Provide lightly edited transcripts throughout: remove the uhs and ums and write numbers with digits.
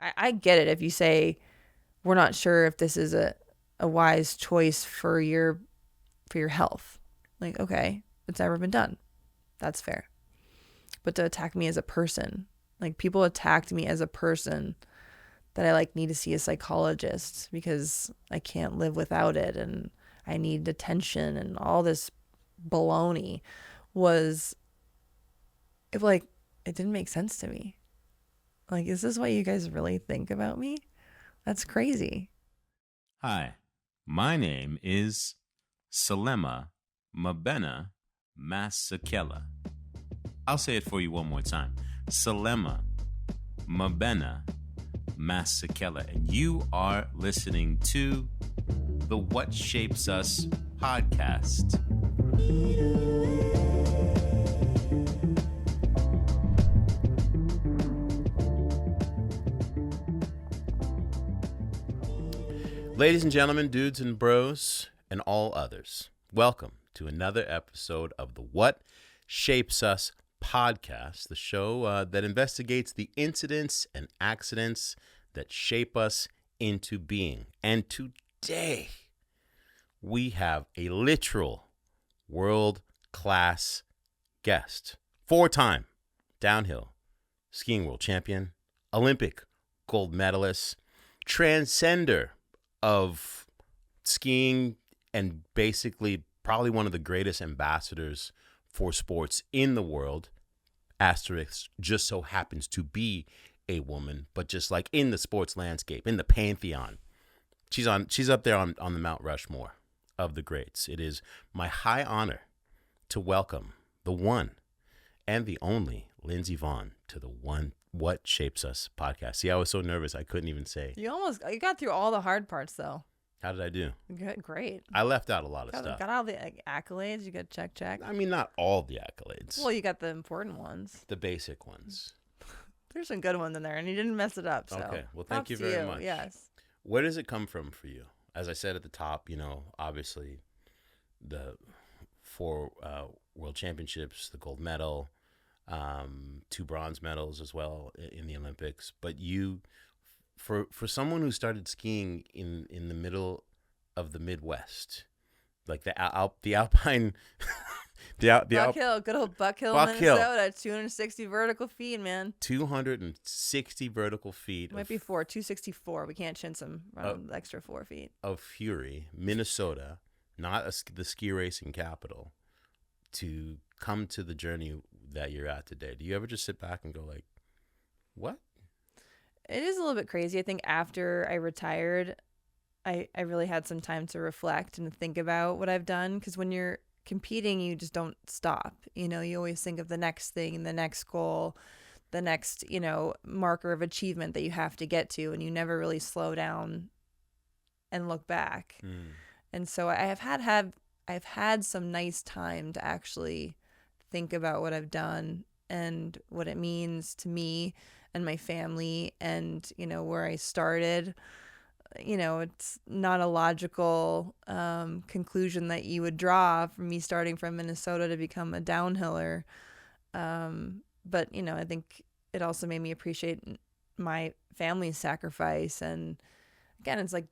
I get it if you say we're not sure if this is a wise choice for your health. Like, okay, it's never been done. That's fair. But to attack me as a person, like people attacked me as a person that I like need to see a psychologist because I can't live without it and I need attention and all this baloney was it didn't make sense to me. Like, is this what you guys really think about me? That's crazy. Hi, my name is Selema Masekela. I'll say it for you one more time. Selema Masekela. And you are listening to the What Shapes Us podcast. Ladies and gentlemen, dudes and bros, and all others, welcome to another episode of the What Shapes Us podcast, the show that investigates the incidents and accidents that shape us into being. And today, we have a literal world-class guest, four-time downhill skiing world champion, Olympic gold medalist, transcender of skiing, and basically probably one of the greatest ambassadors for sports in the world. Asterisk just so happens to be a woman, but just like in the sports landscape, in the pantheon, she's up there on the Mount Rushmore of the greats. It is my high honor to welcome the one and the only Lindsey Vonn to the What Shapes Us podcast. See, I was so nervous I couldn't even say. You got through all the hard parts though. How did I do? Good, great. I left out a lot of stuff. Got all the accolades. You got check. I mean, not all the accolades. Well, you got the important ones. The basic ones. There's some good ones in there, and you didn't mess it up. So. Okay. Well, thank you very much. Yes. Where does it come from for you? As I said at the top, obviously the 4 world championships, the gold medal, 2 bronze medals as well in the Olympics. But you, for someone who started skiing in the middle of the Midwest, like the alpine, Buck Hill, good old Buck Hill, Minnesota, 260 vertical feet, man. 260 vertical feet. It might be 264. We can't chintz them around the extra 4 feet. Of fury, Minnesota, not the ski racing capital, to come to the journey that you're at today. Do you ever just sit back and go like, what? It is a little bit crazy. I think after I retired, I really had some time to reflect and think about what I've done. Because when you're competing, you just don't stop. You always think of the next thing, the next goal, the next, marker of achievement that you have to get to. And you never really slow down and look back. And so I've had some nice time to actually think about what I've done and what it means to me and my family and, where I started. It's not a logical conclusion that you would draw from me starting from Minnesota to become a downhiller. But, I think it also made me appreciate my family's sacrifice. And again, it's like,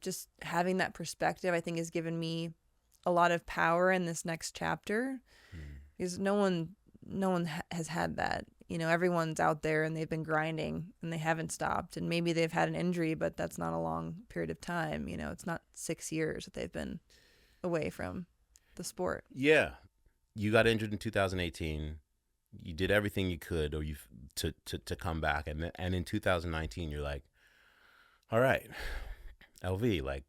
just having that perspective, I think, has given me a lot of power in this next chapter because no one has had that. Everyone's out there and they've been grinding and they haven't stopped, and maybe they've had an injury, but that's not a long period of time. It's not 6 years that they've been away from the sport. Yeah. You got injured in 2018. You did everything you could to come back. And in 2019, you're like, all right, LV, like,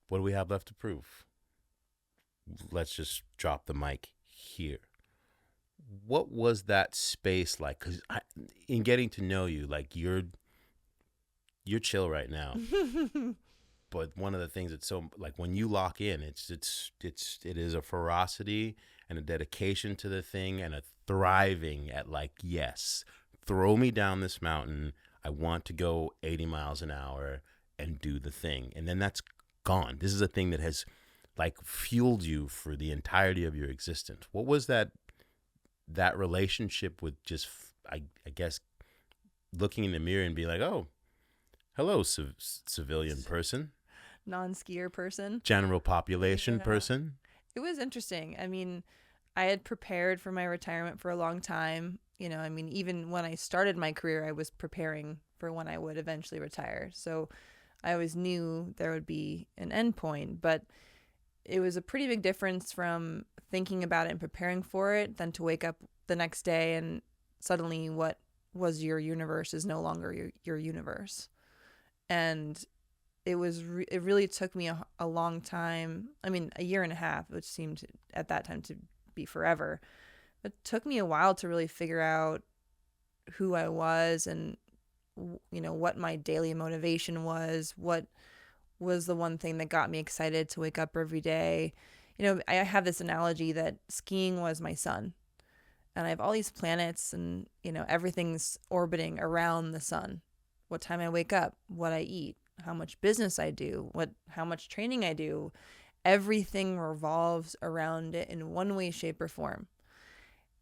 what do we have left to prove? Let's just drop the mic here. What was that space like? Because in getting to know you, like you're chill right now. But one of the things that's so, like, when you lock in, it is a ferocity and a dedication to the thing and a thriving at, like, yes, throw me down this mountain. I want to go 80 miles an hour and do the thing. And then that's gone. This is a thing that has, like, fueled you for the entirety of your existence. What was that relationship with just, I guess, looking in the mirror and being like, oh, hello, civilian person, Non-skier person. general population Yeah. person. It was interesting. I mean, I had prepared for my retirement for a long time. I mean, even when I started my career, I was preparing for when I would eventually retire. So I always knew there would be an end point, but it was a pretty big difference from thinking about it and preparing for it than to wake up the next day and suddenly what was your universe is no longer your universe. And it really took me a long time. I mean, a year and a half, which seemed at that time to be forever. It took me a while to really figure out who I was and what my daily motivation was, what was the one thing that got me excited to wake up every day. I have this analogy that skiing was my sun, and I have all these planets, and everything's orbiting around the sun. What time I wake up, what I eat, how much business I do, how much training I do, everything revolves around it in one way, shape, or form.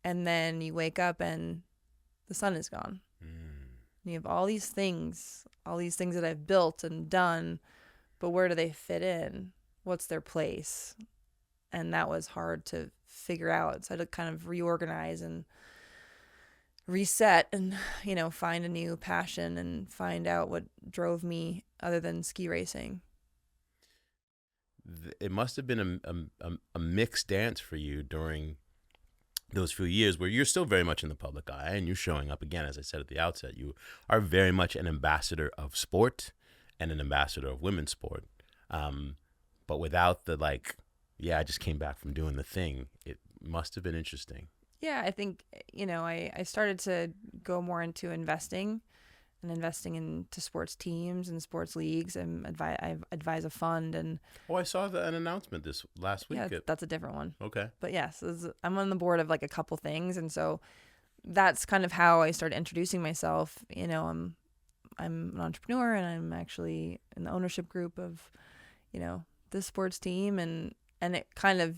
And then you wake up and the sun is gone. You have all these things that I've built and done, but where do they fit in? What's their place? And that was hard to figure out. So I had to kind of reorganize and reset and, find a new passion and find out what drove me other than ski racing. It must have been a mixed dance for you during those few years where you're still very much in the public eye and you're showing up again. As I said at the outset, you are very much an ambassador of sport and an ambassador of women's sport. But without the I just came back from doing the thing. It must have been interesting. Yeah, I think, I started to go more into investing into sports teams and sports leagues, and I advise a fund. And I saw an announcement this last week. Yeah, that's a different one. Okay. But yes, I'm on the board of a couple things, and so that's kind of how I started introducing myself. I'm an entrepreneur, and I'm actually in the ownership group of, this sports team, and it kind of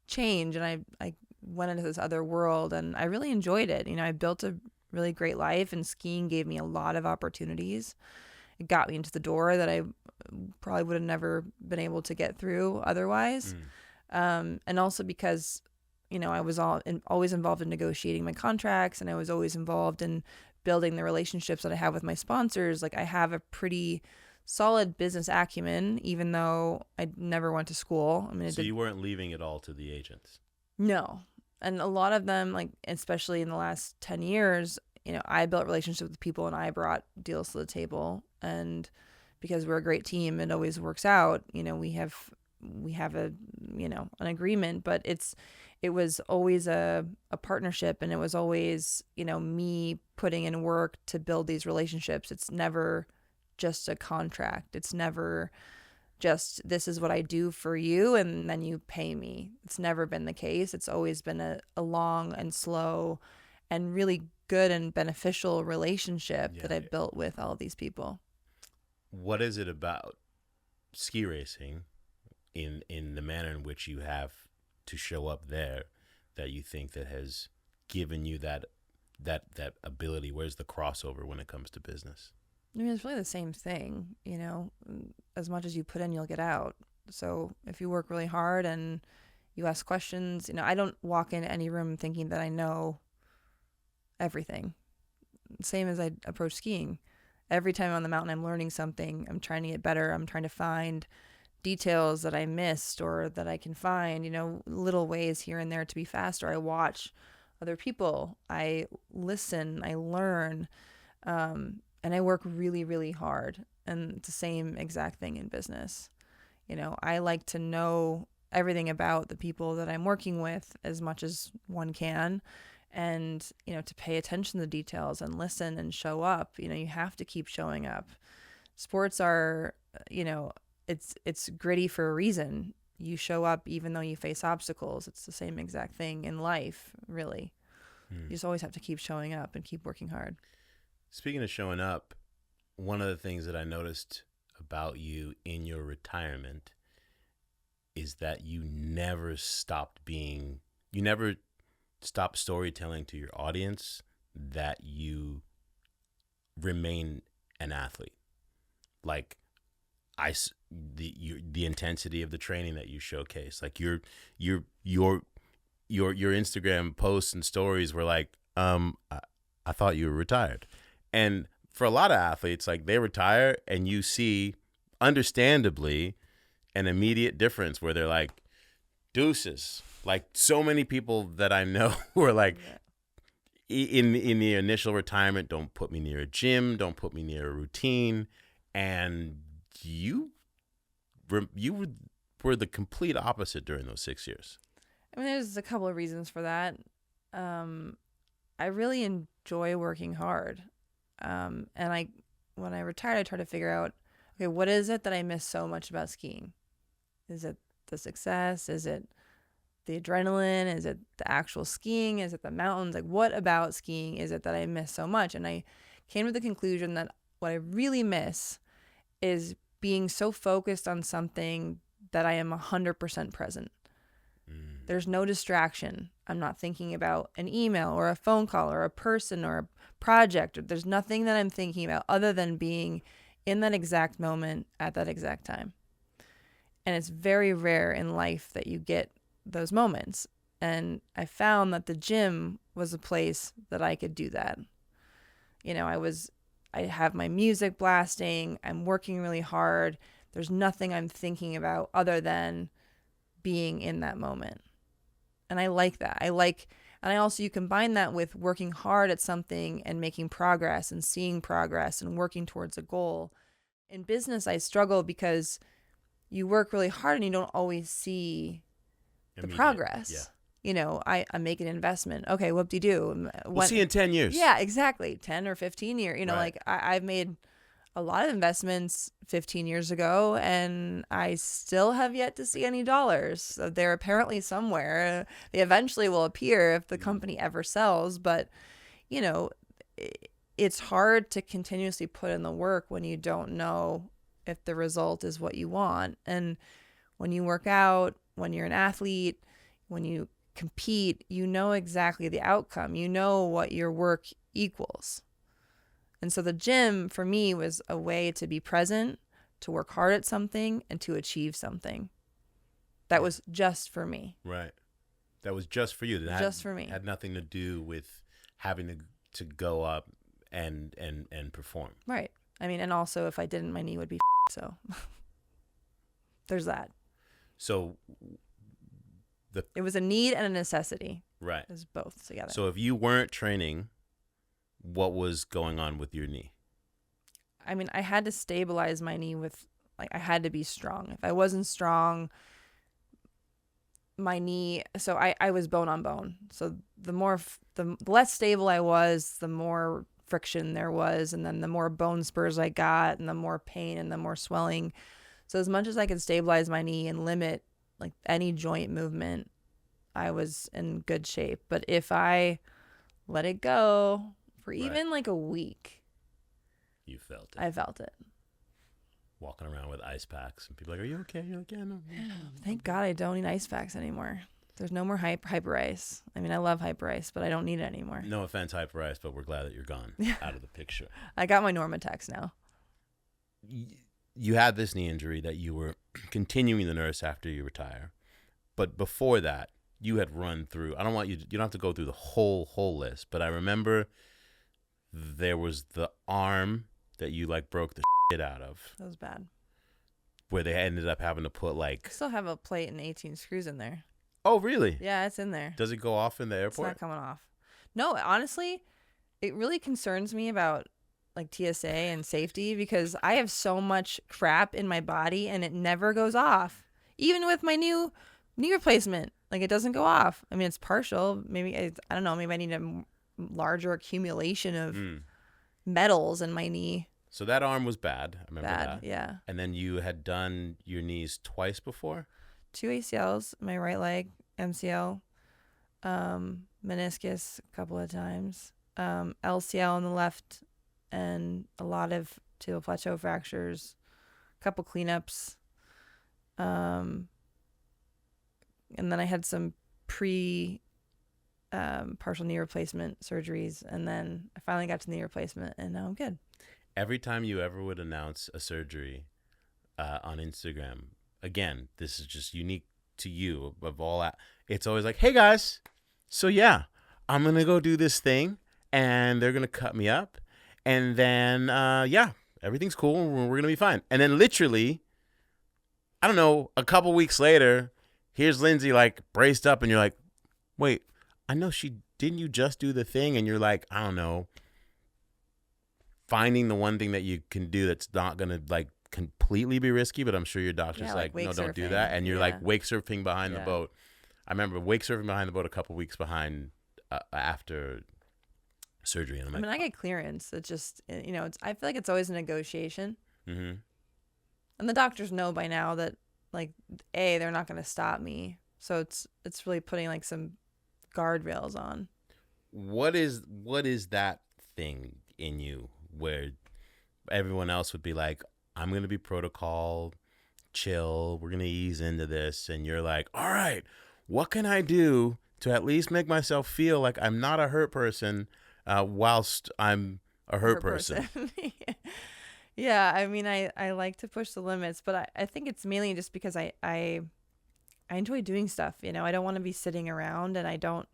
changed, and I went into this other world, and I really enjoyed it. I built a really great life, and skiing gave me a lot of opportunities. It got me into the door that I probably would have never been able to get through otherwise. And also because, I was always involved in negotiating my contracts, and I was always involved in building the relationships that I have with my sponsors. I have a pretty solid business acumen, even though I never went to school. I mean, so you weren't leaving it all to the agents? No. And a lot of them, especially in the last 10 years, I built relationships with people and I brought deals to the table. And because we're a great team, it always works out. We have a, an agreement, but it was always a partnership, and it was always, me putting in work to build these relationships. It's never just a contract. It's never just, this is what I do for you and then you pay me. It's never been the case. It's always been a long and slow and really good and beneficial relationship that I've built with all of these people. What is it about ski racing in the manner in which you have to show up there that you think that has given you that ability? Where's the crossover when it comes to business? I mean, it's really the same thing, as much as you put in, you'll get out. So if you work really hard and you ask questions, I don't walk into any room thinking that I know everything. Same as I approach skiing. Every time I'm on the mountain, I'm learning something. I'm trying to get better. I'm trying to find details that I missed or that I can find, little ways here and there to be faster. I watch other people. I listen. I learn. And I work really, really hard. And it's the same exact thing in business. I like to know everything about the people that I'm working with as much as one can. And, to pay attention to the details and listen and show up. You have to keep showing up. Sports are, it's gritty for a reason. You show up even though you face obstacles. It's the same exact thing in life, really. You just always have to keep showing up and keep working hard. Speaking of showing up, one of the things that I noticed about you in your retirement is that you never stopped storytelling to your audience, that you remain an athlete. Like the intensity of the training that you showcase, like your Instagram posts and stories were like, I thought you were retired. And for a lot of athletes, like they retire and you see, understandably, an immediate difference where they're like, deuces. Like so many people that I know who are like, in the initial retirement, don't put me near a gym, don't put me near a routine. And you were the complete opposite during those 6 years. I mean, there's a couple of reasons for that. I really enjoy working hard. And when I retired, I tried to figure out, okay, what is it that I miss so much about skiing? Is it the success? Is it the adrenaline? Is it the actual skiing? Is it the mountains? Like, what about skiing is it that I miss so much? And I came to the conclusion that what I really miss is being so focused on something that I am 100% present. There's no distraction. I'm not thinking about an email or a phone call or a person or a project. There's nothing that I'm thinking about other than being in that exact moment at that exact time. And it's very rare in life that you get those moments. And I found that the gym was a place that I could do that. You know, I have my music blasting. I'm working really hard. There's nothing I'm thinking about other than being in that moment. And I like that. And I also, you combine that with working hard at something and making progress and seeing progress and working towards a goal. In business, I struggle because you work really hard and you don't always see the progress. Yeah. You know, I make an investment. Okay, whoop-de-doo. We'll see in 10 years. Yeah, exactly. 10 or 15 years. You know, right. like I've made a lot of investments 15 years ago and I still have yet to see any dollars. So they're apparently somewhere. They eventually will appear if the company ever sells. But, you know, it's hard to continuously put in the work when you don't know if the result is what you want. And when you work out, when you're an athlete, when you compete, you know exactly the outcome. You know what your work equals. And so the gym for me was a way to be present, to work hard at something, and to achieve something. That was just for me. Right. That was just for you. Just for me. Had nothing to do with having to go up and perform. Right. I mean, and also if I didn't, my knee would be so. There's that. So it was a need and a necessity. Right. It was both together. So if you weren't training, what was going on with your knee? I mean, I had to stabilize my knee with, like, I had to be strong. If I wasn't strong, my knee, so I was bone on bone. So the less stable I was, the more friction there was, and then the more bone spurs I got, and the more pain and the more swelling. So as much as I could stabilize my knee and limit like any joint movement, I was in good shape. But if I let it go for even like a week, you felt it. I felt it. Walking around with ice packs and people are like, are you okay? You're like, yeah, no. Thank God I don't need ice packs anymore. There's no more hyper ice. I mean, I love hyper ice, but I don't need it anymore. No offense, hyper ice, but we're glad that you're gone out of the picture. I got my Normatex now. You had this knee injury that you were continuing to nurse after you retire. But before that, you had run through, I don't want you don't have to go through the whole list, but I remember there was the arm that you like broke the shit out of. That was bad. Where they ended up having to put like... I still have a plate and 18 screws in there. Oh, really? Yeah, it's in there. Does it go off in the airport? It's not coming off. No, honestly, it really concerns me about like TSA and safety because I have so much crap in my body and it never goes off. Even with my new knee replacement, like it doesn't go off. I mean, it's partial. Maybe, I don't know, maybe I need a larger accumulation of metals in my knee. So that arm was bad. I remember that. Yeah. And then you had done your knees twice before? 2 ACLs, my right leg, MCL, meniscus a couple of times, LCL on the left, and a lot of tibial plateau fractures, a couple cleanups. And then I had some partial knee replacement surgeries, and then I finally got to knee replacement, and now I'm good. every time you ever would announce a surgery on Instagram, again, this is just unique to you of all that. It's always like, hey guys, so yeah, I'm going to go do this thing and they're going to cut me up. And then, yeah, everything's cool. We're going to be fine. And then literally, I don't know, a couple weeks later, here's Lindsey like braced up and you're like, wait, I know didn't you just do the thing? And you're like, I don't know, finding the one thing that you can do that's not going to like completely be risky, but I'm sure your doctor's like no, don't do that. And you're like wake surfing behind the boat. I remember wake surfing behind the boat a couple weeks behind after surgery. And I get clearance. It's just, I feel like it's always a negotiation. Mm-hmm. And the doctors know by now that like, they're not going to stop me. So it's really putting like some guardrails on. What is that thing in you where everyone else would be like, I'm going to be protocol, chill, we're going to ease into this. And you're like, all right, what can I do to at least make myself feel like I'm not a hurt person whilst I'm a hurt person? Yeah, I like to push the limits, but I think it's mainly just because I enjoy doing stuff. I don't want to be sitting around, and I don't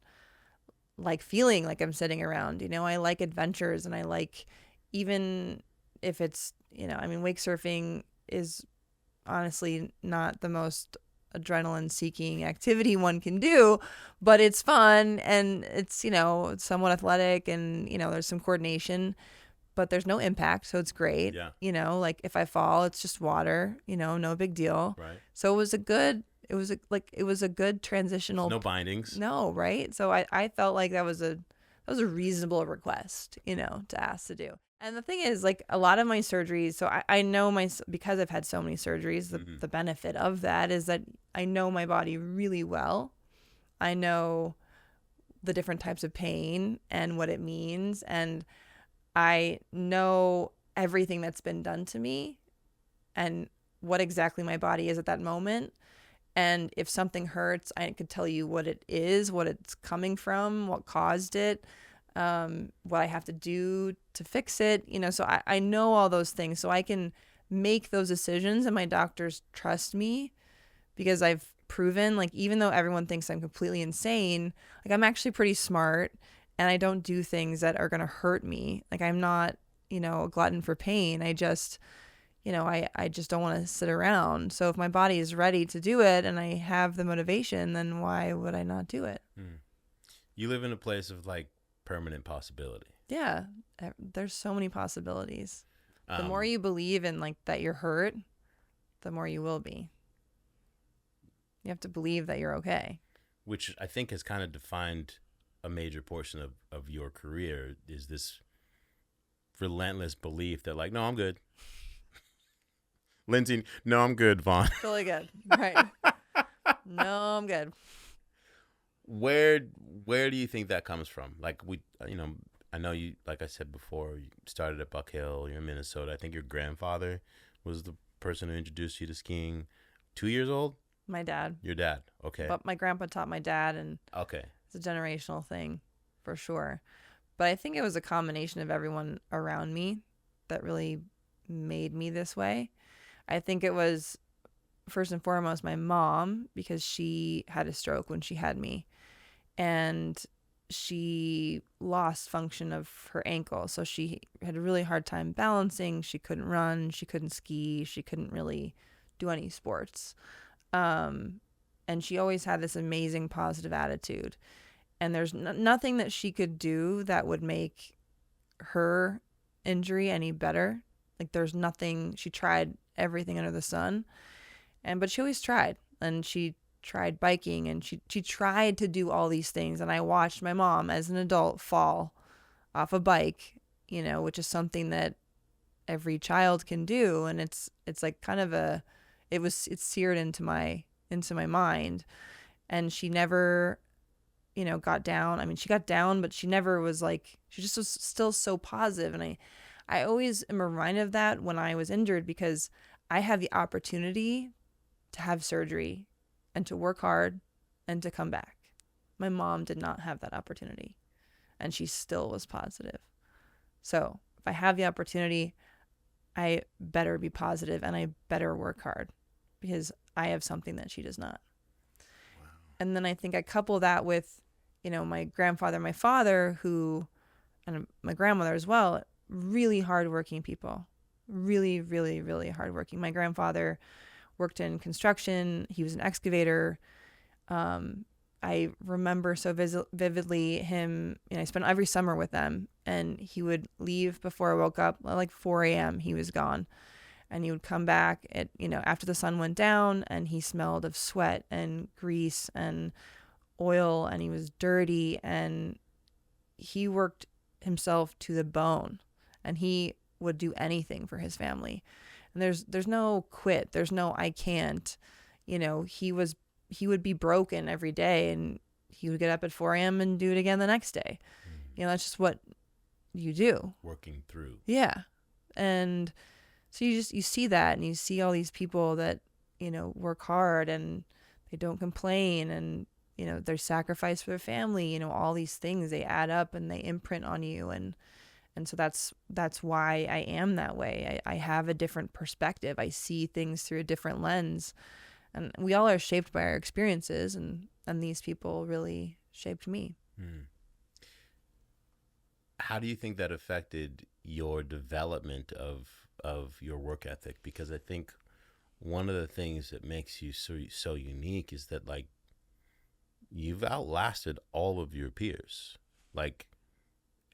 like feeling like I'm sitting around. I like adventures, and I like, even if it's, wake surfing is honestly not the most adrenaline seeking activity one can do, but it's fun and it's, somewhat athletic and, there's some coordination, but there's no impact. So it's great. Yeah. Like if I fall, it's just water, no big deal. Right. So it was a good transitional. There's no bindings. No. Right. So I felt like that was a reasonable request, to ask to do. And the thing is, like, a lot of my surgeries, so I know because I've had so many surgeries, the benefit of that is that I know my body really well. I know the different types of pain and what it means. And I know everything that's been done to me and what exactly my body is at that moment. And if something hurts, I could tell you what it is, what it's coming from, what caused it, what I have to do to fix it. So I know all those things, so I can make those decisions, and my doctors trust me because I've proven, like, even though everyone thinks I'm completely insane, like, I'm actually pretty smart, and I don't do things that are going to hurt me. Like, I'm not, a glutton for pain. I just, I just don't want to sit around. So if my body is ready to do it and I have the motivation, then why would I not do it? You live in a place of like permanent possibility. Yeah, there's so many possibilities. The more you believe in like that you're hurt, the more you will be. You have to believe that you're okay. Which I think has kind of defined a major portion of your career, is this relentless belief that like, no, I'm good. Lindsey, no, I'm good, Vonn. Totally good. Right. No, I'm good. Where do you think that comes from? Like, I know you, like I said before, you started at Buck Hill, you're in Minnesota. I think your grandfather was the person who introduced you to skiing. 2 years old? My dad. Your dad. Okay. But my grandpa taught my dad, and okay, it's a generational thing for sure. But I think it was a combination of everyone around me that really made me this way. I think it was first and foremost my mom, because she had a stroke when she had me, and she lost function of her ankle. So she had a really hard time balancing. She couldn't run. She couldn't ski. She couldn't really do any sports. And she always had this amazing positive attitude. And there's nothing that she could do that would make her injury any better. Like, there's nothing. She tried everything under the sun. But she always tried. And she tried biking, and she tried to do all these things. And I watched my mom as an adult fall off a bike, which is something that every child can do. And it's like kind of it's seared into my mind. And she never, got down. I mean, she got down, but she never was like, she just was still so positive. And I always am reminded of that when I was injured, because I had the opportunity to have surgery and to work hard and to come back. My mom did not have that opportunity, and she still was positive. So if I have the opportunity, I better be positive and I better work hard because I have something that she does not. Wow. And then I think I couple that with, my grandfather, my father, and my grandmother as well, really hardworking people. Really, really, really hardworking. My grandfather worked in construction. He was an excavator. I remember so vividly him, I spent every summer with them, and he would leave before I woke up, like 4 a.m. He was gone. And he would come back at, after the sun went down, and he smelled of sweat and grease and oil, and he was dirty, and he worked himself to the bone, and he would do anything for his family. And there's no quit. There's no I can't. He would be broken every day, and he would get up at 4 a.m. and do it again the next day. That's just what you do. Working through. Yeah. And so you see that, and you see all these people that, work hard and they don't complain, and, their sacrifice for their family, all these things, they add up and they imprint on you. And so that's why I am that way. I have a different perspective. I see things through a different lens. And we all are shaped by our experiences, and these people really shaped me. How do you think that affected your development of your work ethic? Because I think one of the things that makes you so unique is that, like, you've outlasted all of your peers. Like,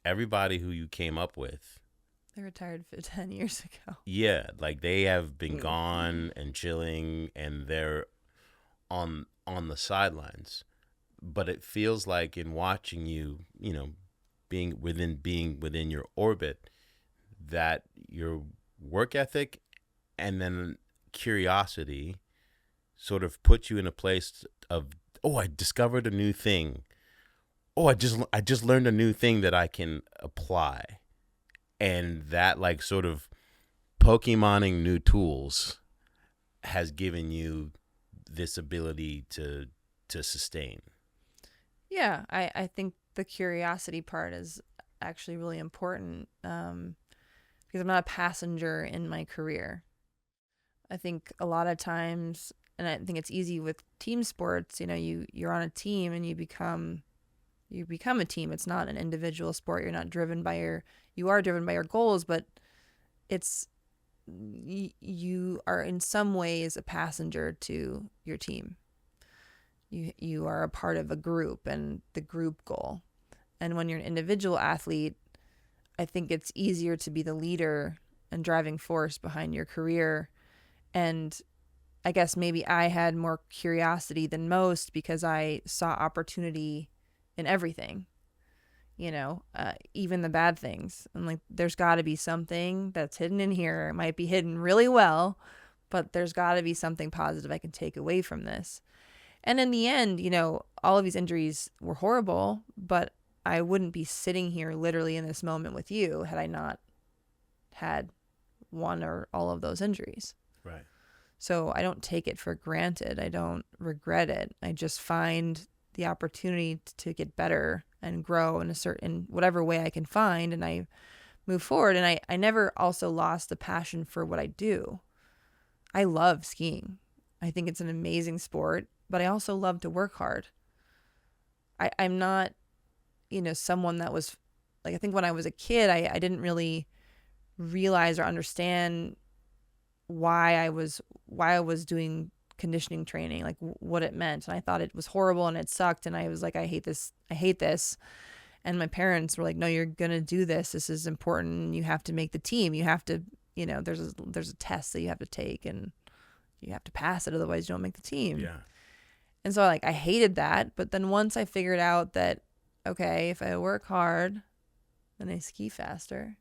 everybody who you came up with, they retired 10 years ago. Yeah, like they have been gone and chilling, and they're on the sidelines. But it feels like, in watching you, being within your orbit, that your work ethic and then curiosity sort of put you in a place of, oh, I discovered a new thing. Oh, I just learned a new thing that I can apply. And that, like, sort of Pokemoning new tools has given you this ability to sustain. Yeah, I think the curiosity part is actually really important, because I'm not a passenger in my career. I think a lot of times, and I think it's easy with team sports, you're on a team and you become a team. It's not an individual sport. You're not driven by you are driven by your goals, but you are in some ways a passenger to your team. You are a part of a group and the group goal. And when you're an individual athlete, I think it's easier to be the leader and driving force behind your career. And I guess maybe I had more curiosity than most because I saw opportunity in everything, even the bad things. I'm like, there's got to be something that's hidden in here. It might be hidden really well, but there's got to be something positive I can take away from this. And in the end, all of these injuries were horrible, but I wouldn't be sitting here literally in this moment with you had I not had one or all of those injuries. Right. So I don't take it for granted. I don't regret it. I just find the opportunity to get better and grow in whatever way I can find, and I move forward. And I never also lost the passion for what I do. I love skiing. I think it's an amazing sport, but I also love to work hard. I'm not, someone that was, like, I think when I was a kid, I didn't really realize or understand why I was doing conditioning training, like what it meant. And I thought it was horrible and it sucked. And I was like, I hate this. And my parents were like, no, you're going to do this. This is important. You have to make the team. You have to, there's a test that you have to take and you have to pass it. Otherwise you don't make the team. Yeah. And so I hated that. But then once I figured out that, okay, if I work hard and I ski faster,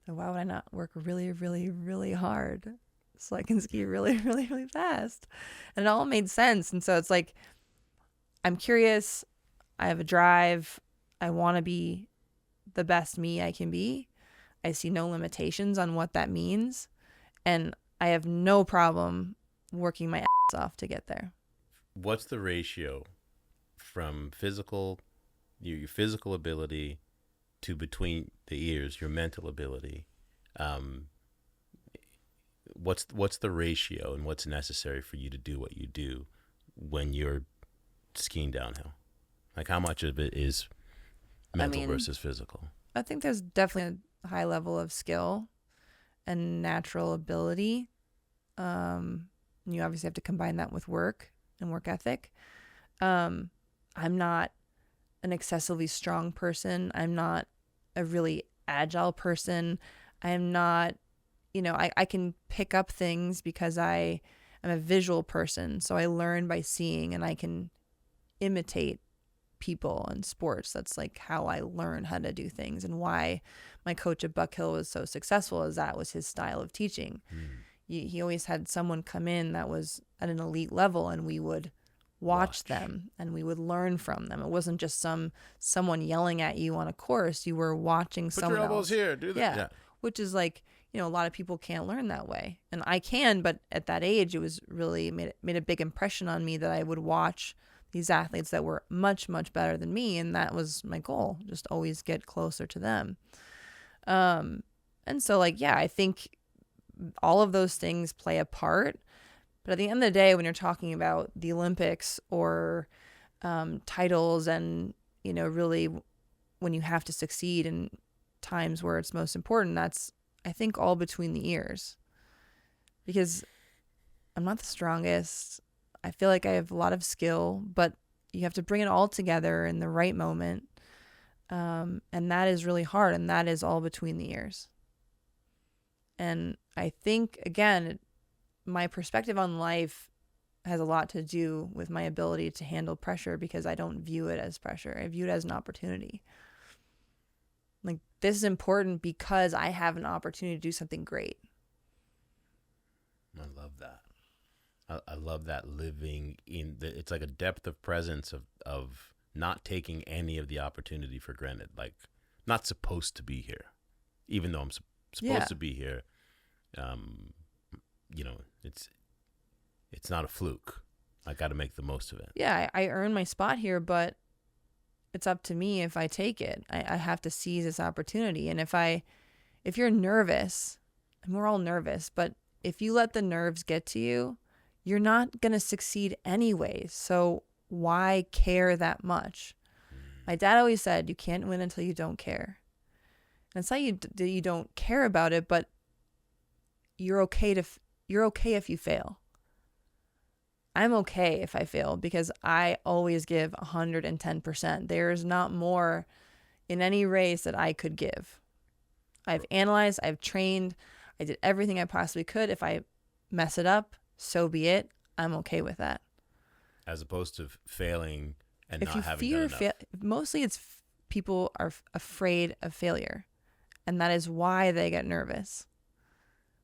then why would I not work really, really, really hard so I can ski really, really, really fast? And it all made sense. And so it's like, I'm curious. I have a drive. I want to be the best me I can be. I see no limitations on what that means. And I have no problem working my ass off to get there. What's the ratio from your physical ability to between the ears, your mental ability, what's the ratio and what's necessary for you to do what you do when you're skiing downhill? Like, how much of it is mental versus physical? I think there's definitely a high level of skill and natural ability. You obviously have to combine that with work and work ethic. I'm not an excessively strong person. I'm not a really agile person. I'm not, I can pick up things because I'm a visual person. So I learn by seeing, and I can imitate people in sports. That's like how I learn how to do things, and why my coach at Buck Hill was so successful, as that was his style of teaching. He always had someone come in that was at an elite level, and we would watch them and we would learn from them. It wasn't just someone yelling at you on a course. You were watching someone else. Put your elbows here, do that. Yeah. Which is like, a lot of people can't learn that way. And I can, but at that age, it was really made a big impression on me that I would watch these athletes that were much, much better than me. And that was my goal, just always get closer to them. And so I think all of those things play a part. But at the end of the day, when you're talking about the Olympics or titles, and, really when you have to succeed in times where it's most important, that's, I think, all between the ears. Because I'm not the strongest. I feel like I have a lot of skill, but you have to bring it all together in the right moment. And that is really hard, and that is all between the ears. And I think, again, my perspective on life has a lot to do with my ability to handle pressure, because I don't view it as pressure. I view it as an opportunity. Like, this is important because I have an opportunity to do something great. I love that. I love that, living in it's like a depth of presence of not taking any of the opportunity for granted. Like, not supposed to be here, even though I'm supposed to be here. It's not a fluke. I got to make the most of it. Yeah, I earn my spot here, but it's up to me if I take it. I have to seize this opportunity. And if you're nervous, and we're all nervous, but if you let the nerves get to you, you're not going to succeed anyway. So why care that much? My dad always said, you can't win until you don't care. And it's not you don't care about it, but you're okay if you fail. I'm okay if I fail, because I always give 110%. There's not more in any race that I could give. I've analyzed, I've trained, I did everything I possibly could. If I mess it up, so be it. I'm okay with that. As opposed to failing and not having done enough. Mostly it's people are afraid of failure, and that is why they get nervous.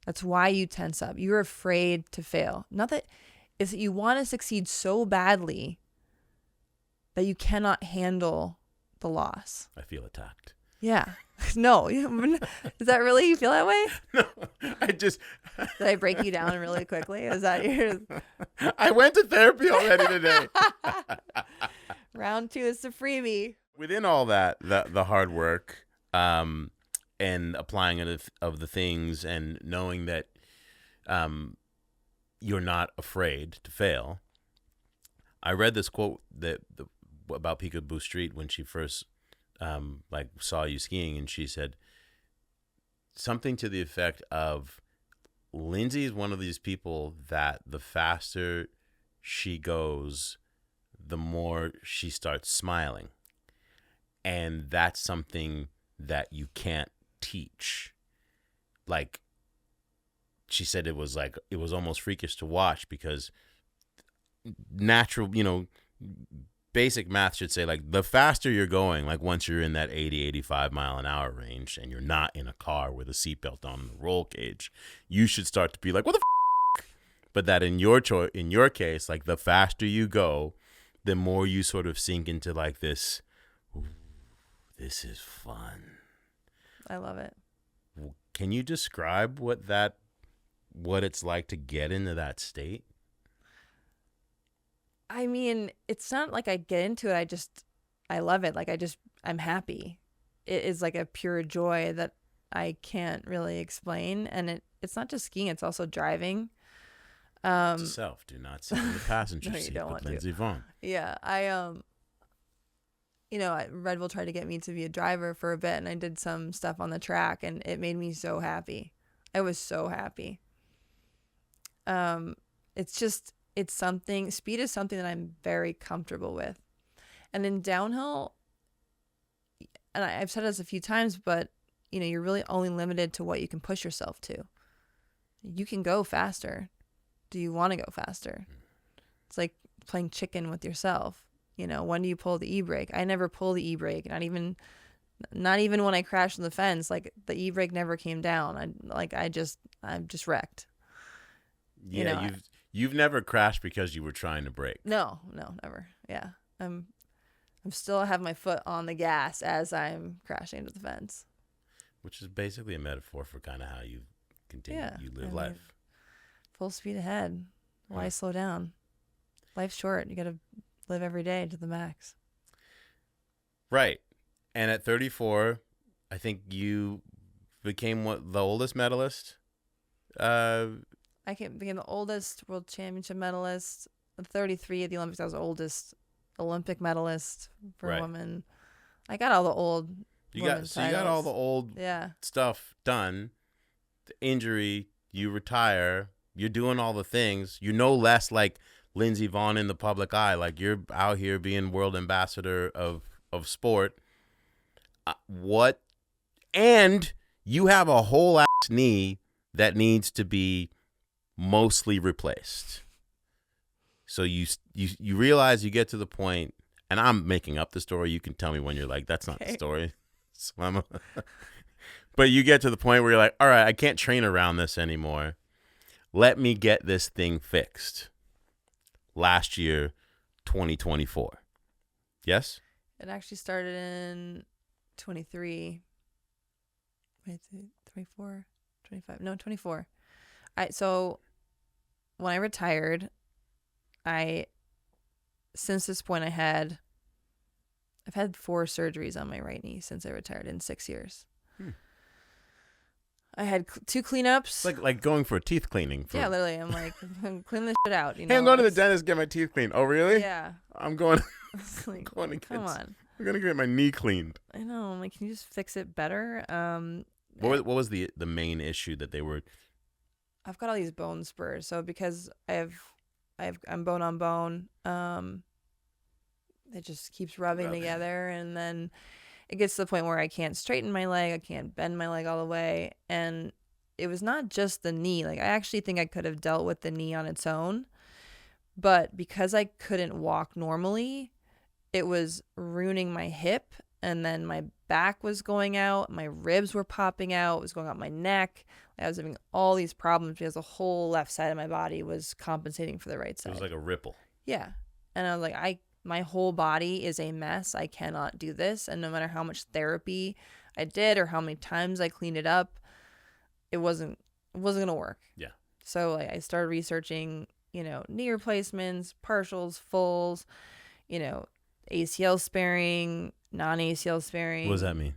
That's why you tense up. You're afraid to fail. Not that is that you want to succeed so badly that you cannot handle the loss. I feel attacked. Yeah. No. Is that really, you feel that way? No, Did I break you down really quickly? Is that yours? I went to therapy already today. Round 2 is the freebie. Within all that, the hard work, and applying it of the things, and knowing that you're not afraid to fail. I read this quote about Peekaboo Street when she first saw you skiing, and she said something to the effect of, Lindsey is one of these people that the faster she goes, the more she starts smiling. And that's something that you can't teach. Like, she said it was almost freakish to watch, because natural, basic math should say, like, the faster you're going, like once you're in that 80, 85 mile an hour range and you're not in a car with a seatbelt on the roll cage, you should start to be like, what the f-? But that in your case, like, the faster you go, the more you sort of sink into like this, this is fun. I love it. Can you describe what it's like to get into that state? I mean, it's not like I get into it. I love it. Like, I'm happy. It is like a pure joy that I can't really explain. And it's not just skiing, it's also driving. To self, do not sit in the passenger No, you seat don't with want to. Lindsey Vonn. Yeah, Red Bull tried to get me to be a driver for a bit, and I did some stuff on the track, and it made me so happy. I was so happy. It's something, speed is something that I'm very comfortable with. And in downhill, and I've said this a few times, but you're really only limited to what you can push yourself to. You can go faster. Do you want to go faster? It's like playing chicken with yourself. When do you pull the e-brake? I never pull the e-brake. Not even when I crashed on the fence. Like, the e-brake never came down. I'm just wrecked. Yeah, you've never crashed because you were trying to brake. No, never. Yeah, I'm still have my foot on the gas as I'm crashing into the fence. Which is basically a metaphor for kind of how you continue, you live life. Full speed ahead. Why slow down? Life's short. You got to live every day to the max. Right. And at 34, I think you became the oldest medalist? I became the oldest world championship medalist. At 33 at the Olympics, I was the oldest Olympic medalist for a woman. I got all the old you got all the old stuff done. The injury, you retire, you're doing all the things. You're no less like Lindsey Vonn in the public eye. Like, you're out here being world ambassador of sport. And you have a whole ass knee that needs to be mostly replaced. So you realize, you get to the point, and I'm making up the story. You can tell me when you're like, that's not the story. But you get to the point where you're like, all right, I can't train around this anymore. Let me get this thing fixed. Last year, 2024. Yes? It actually started in 23. Wait, 24, 25. No, 24. So when I retired, since this point I've had 4 surgeries on my right knee since I retired in 6 years. I had 2 cleanups. Like going for a teeth cleaning. Yeah, literally. I'm like, clean this shit out. Hey, I'm going to the dentist to get my teeth cleaned. Oh, really? Yeah. I'm going. Like, come on. I'm going to get my knee cleaned. I know. I'm like, can you just fix it better? What was the main issue that they were? I've got all these bone spurs. So because I'm bone on bone, it just keeps rubbing together, and then it gets to the point where I can't straighten my leg, I can't bend my leg all the way, and it was not just the knee. Like, I actually think I could have dealt with the knee on its own, but because I couldn't walk normally, it was ruining my hip, and then my back was going out, my ribs were popping out, it was going out my neck. I was having all these problems because the whole left side of my body was compensating for the right side. It was like a ripple. Yeah. And I was like, my whole body is a mess. I cannot do this. And no matter how much therapy I did or how many times I cleaned it up, it wasn't going to work. Yeah. So I started researching, knee replacements, partials, fulls, ACL sparing, non-ACL sparing. What does that mean?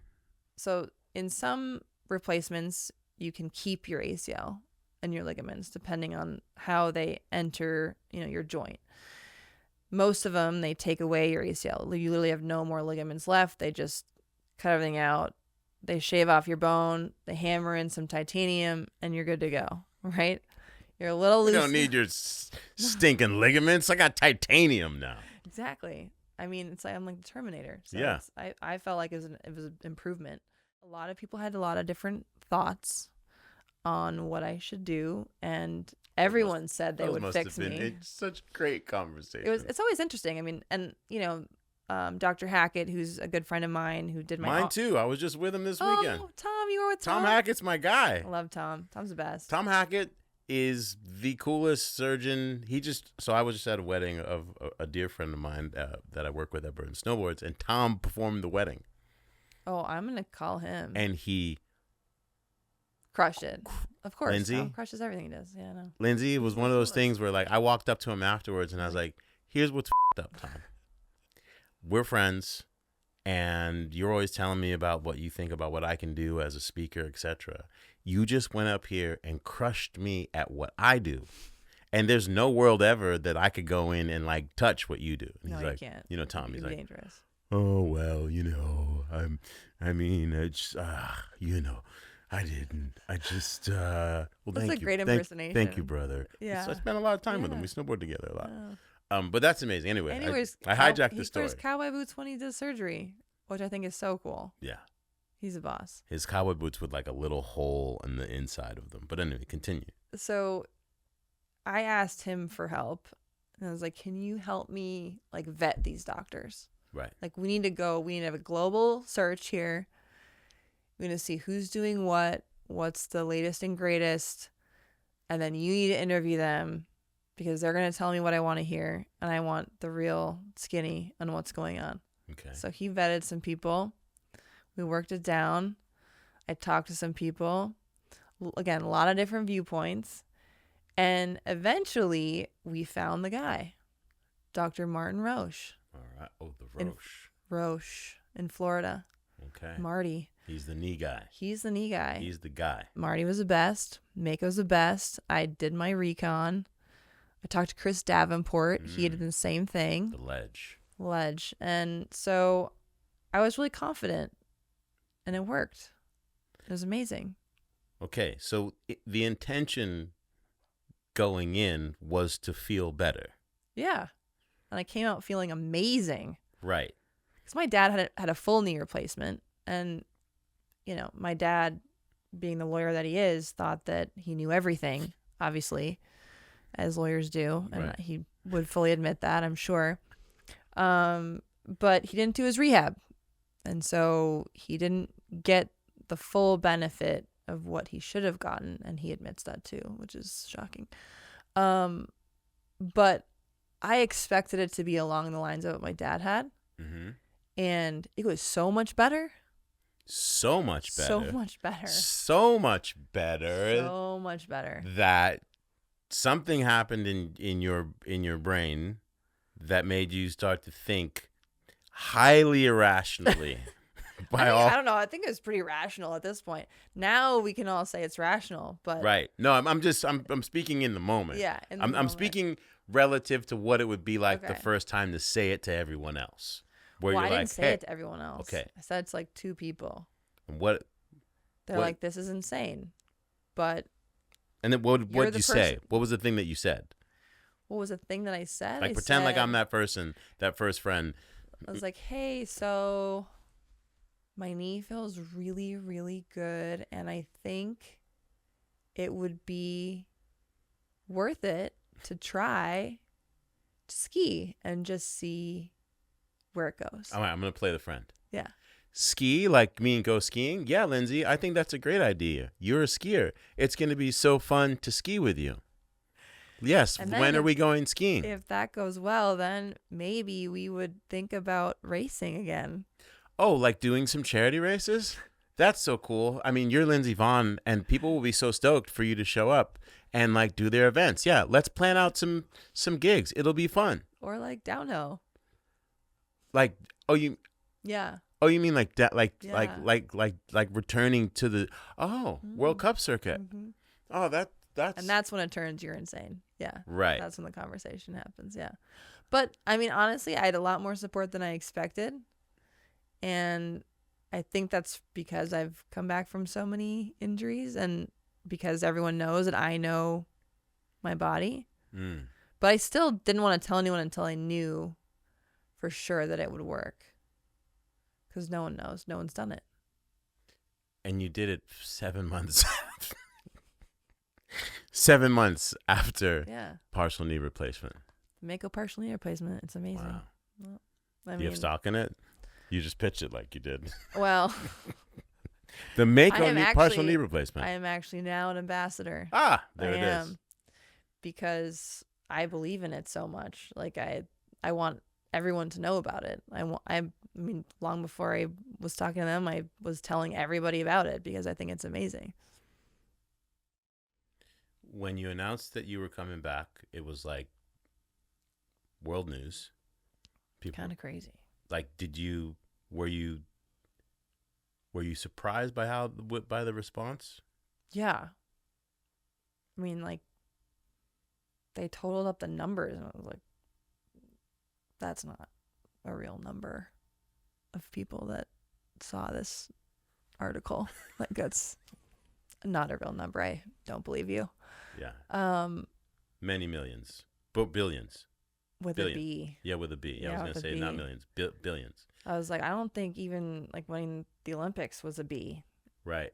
So in some replacements, you can keep your ACL and your ligaments depending on how they enter, your joint. Most of them, they take away your ACL. You literally have no more ligaments left. They just cut everything out. They shave off your bone. They hammer in some titanium, and you're good to go, right? You're a little loose. You don't need your stinking ligaments. I got titanium now. Exactly. I mean, it's like I'm like the Terminator. So yeah. I felt like it was an improvement. A lot of people had a lot of different thoughts on what I should do, and everyone said they would fix me. It's such great conversation. It's always interesting. I mean, and Dr. Hackett, who's a good friend of mine, who did mine too. I was just with him this weekend. Oh, Tom, you were with Tom? Tom Hackett's my guy. I love Tom. Tom's the best. Tom Hackett is the coolest surgeon. I was just at a wedding of a dear friend of mine that I work with at Burton Snowboards, and Tom performed the wedding. Oh, I'm gonna call him. And he crushed it. Of course, Lindsey Tom crushes everything he does. Yeah, no. Lindsey was one of those things where, like, I walked up to him afterwards, and I was like, "Here's what's up, Tom. We're friends. and you're always telling me about what you think about what I can do as a speaker, etc. You just went up here and crushed me at what I do. And there's no world ever that I could go in and like touch what you do. And No, he's you like, can't. you know, Tom, he's like, dangerous. oh, well, you know, it's, you know, I didn't. I just, well, That's thank a you. great impersonation. Thank you, brother. Yeah. So I spent a lot of time with him. We snowboarded together a lot. But that's amazing. Anyway, I hijacked the story. He wears cowboy boots when he does surgery, which I think is so cool. Yeah. He's a boss. His cowboy boots with like a little hole in the inside of them. But anyway, continue. So I asked him for help, and I was like, can you help me like vet these doctors? Right. Like we need to have a global search here. We're going to see who's doing what's the latest and greatest, and then you need to interview them because they're going to tell me what I want to hear, and I want the real skinny on what's going on. Okay. So he vetted some people. We worked it down. I talked to some people. Again, a lot of different viewpoints. And eventually we found the guy, Dr. Martin Roche. All right. Oh, the Roche. Roche in Florida. Okay. Marty. He's the knee guy. He's the knee guy. He's the guy. Marty was the best. Mako was the best. I did my recon. I talked to Chris Davenport. He did the same thing. The Ledge. And so I was really confident, and it worked. It was amazing. Okay. So the intention going in was to feel better. Yeah. And I came out feeling amazing. Right. Because my dad had a full knee replacement. And, you know, my dad, being the lawyer that he is, thought that he knew everything, obviously, as lawyers do. And right. he would fully admit that, I'm sure. But he didn't do his rehab. And so he didn't get the full benefit of what he should have gotten. And he admits that too, which is shocking. But I expected it to be along the lines of what my dad had. Mm-hmm. And it was so much better. So much better. So much better. So much better. So much better. That something happened in your brain that made you start to think highly irrationally. I don't know. I think it was pretty rational at this point. Now we can all say it's rational, but right. No, I'm speaking in the moment. Yeah, I'm speaking relative to what it would be like the first time to say it to everyone else. Where I you're didn't say it to everyone else. Okay. I said it's like two people. And they're like, this is insane. But and then what did you say? What was the thing that you said? What was the thing that I said? Like pretend like I'm that person, that first friend. I was like, hey, so my knee feels really, really good, and I think it would be worth it to try to ski and just see where it goes. All right, I'm going to play the friend. Yeah. Ski, like me and go skiing? Yeah, Lindsey, I think that's a great idea. You're a skier. It's going to be so fun to ski with you. Yes, when are we going skiing? If that goes well, then maybe we would think about racing again. Oh, like doing some charity races? That's so cool. I mean, you're Lindsey Vonn, and people will be so stoked for you to show up and like do their events. Yeah, let's plan out some gigs. It'll be fun. Or like downhill. Like, you mean like that, like returning to the World Cup circuit. Mm-hmm. Oh, that's and that's when it turns you're insane. Yeah, right. That's when the conversation happens. Yeah, but I mean, honestly, I had a lot more support than I expected, and I think that's because I've come back from so many injuries, and because everyone knows that I know my body. But I still didn't want to tell anyone until I knew for sure that it would work. Because no one knows. No one's done it. And you did it 7 months. 7 months after partial knee replacement. Mako partial knee replacement. It's amazing. Wow. Well, Do you have stock in it? You just pitched it like you did. Well. The Mako partial knee replacement. I am actually now an ambassador. There it is. Because I believe in it so much. Like I want everyone to know about it. I mean, long before I was talking to them, I was telling everybody about it because I think it's amazing. When you announced that you were coming back, it was like world news. Kind of crazy. Like, were you surprised by by the response? Yeah. I mean, like, they totaled up the numbers, and I was like, that's not a real number of people that saw this article. Like, that's not a real number. I don't believe you. Yeah. Many millions. Billions. With Billion. a B. Yeah, with a B. Yeah, I was going to say not millions. Billions. I was like, I don't think even like winning the Olympics was a B. Right.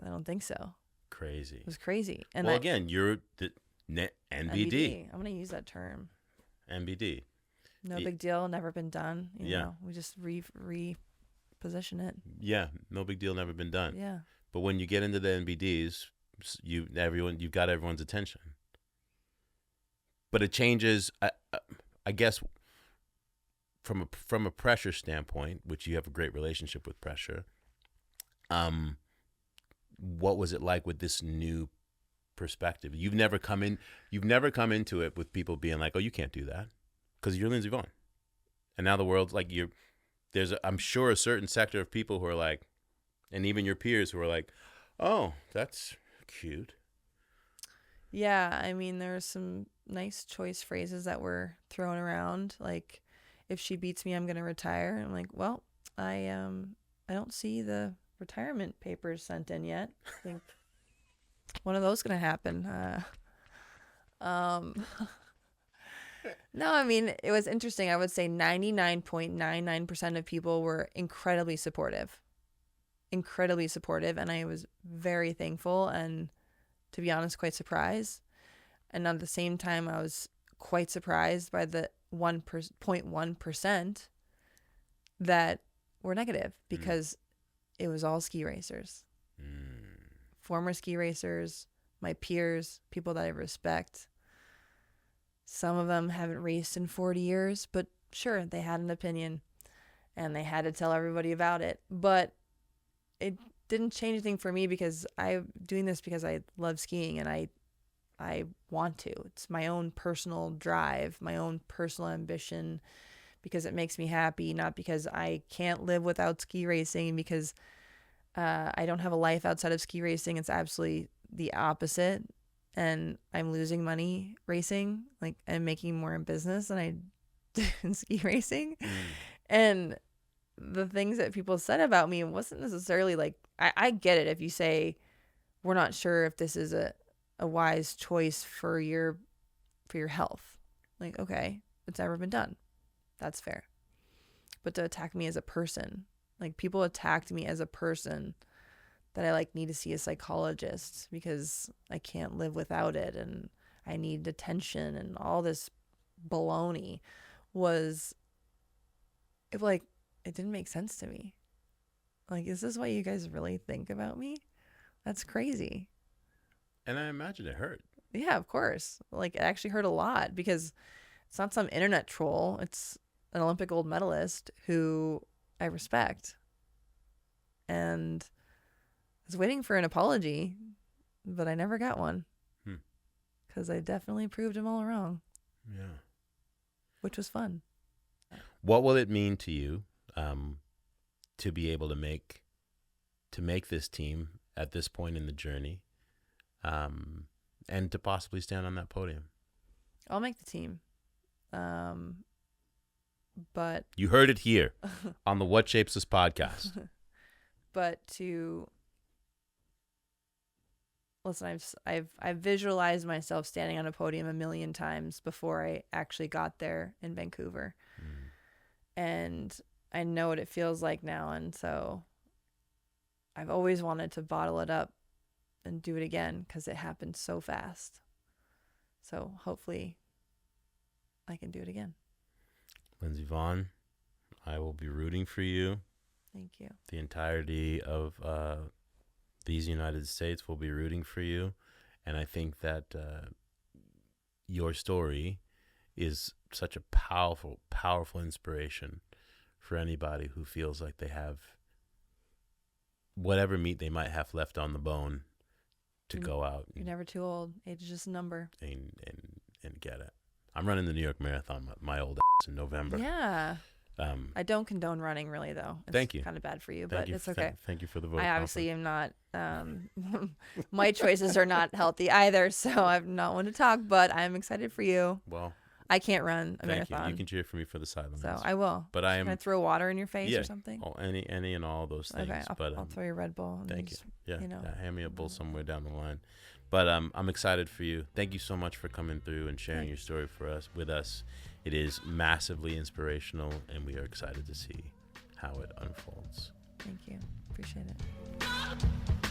I don't think so. Crazy. It was crazy. And well, again, you're the NBD. I'm going to use that term. NBD. No big deal. Never been done. You know, we just reposition it. Yeah. No big deal. Never been done. Yeah. But when you get into the NBDs, you've got everyone's attention. But it changes, I guess, from a pressure standpoint, which you have a great relationship with pressure. What was it like with this new perspective? You've never come into it with people being like, "Oh, you can't do that," because you're Lindsey Vonn, and now the world's like I'm sure a certain sector of people who are like, and even your peers who are like, "Oh, that's cute." Yeah, I mean, there were some nice choice phrases that were thrown around, like, if she beats me, I'm gonna retire. I'm like, well, I don't see the retirement papers sent in yet. I think one of those gonna happen. No, I mean, it was interesting. I would say 99.99% of people were incredibly supportive, and I was very thankful and, to be honest, quite surprised. And at the same time, I was quite surprised by the 1.1% that were negative, because it was all ski racers, former ski racers, my peers, people that I respect. Some of them haven't raced in 40 years, but sure, they had an opinion and they had to tell everybody about it. But it didn't change anything for me, because I'm doing this because I love skiing and I want to. It's my own personal drive, my own personal ambition, because it makes me happy, not because I can't live without ski racing, because I don't have a life outside of ski racing. It's absolutely the opposite. And I'm losing money racing. Like, I'm making more in business than I do in ski racing. And the things that people said about me wasn't necessarily like, I get it if you say, we're not sure if this is a wise choice for your health. Like, okay, it's never been done. That's fair. But to attack me as a person, like, people attacked me as a person, that I like need to see a psychologist because I can't live without it and I need attention, and all this baloney it didn't make sense to me. Like, is this what you guys really think about me? That's crazy. And I imagine it hurt. Yeah, of course. Like, it actually hurt a lot, because it's not some internet troll. It's an Olympic gold medalist who I respect. And I was waiting for an apology, but I never got one, because I definitely proved them all wrong. Yeah. Which was fun. What will it mean to you to be able to make this team at this point in the journey, and to possibly stand on that podium? I'll make the team. But you heard it here on the What Shapes Us podcast. But listen, I've visualized myself standing on a podium a million times before I actually got there in Vancouver. And I know what it feels like now. And so I've always wanted to bottle it up and do it again, because it happened so fast. So hopefully I can do it again. Lindsey Vonn, I will be rooting for you. Thank you. The entirety of these United States will be rooting for you. And I think that your story is such a powerful, powerful inspiration for anybody who feels like they have whatever meat they might have left on the bone to go out. You're never too old. Age is just a number. And get it. I'm running the New York Marathon, my old ass, in November. Yeah. I don't condone running really though. It's Thank you. kind of bad for you, Thank but you. it's okay. Thank you for the vote. I obviously am not, my choices are not healthy either. So I'm not one to talk, but I'm excited for you. Well, I can't run a thank marathon. you. You can cheer for me for the sidelines. So I will. But I Can am. I throw water in your face Yeah. or something? Oh, any and all those things. Okay, but I'll throw you a Red Bull. And thank you. just, Yeah, you know. yeah, hand me a bull somewhere down the line. But I'm excited for you. Thank you so much for coming through and sharing your story with us. It is massively inspirational, and we are excited to see how it unfolds. Thank you. Appreciate it.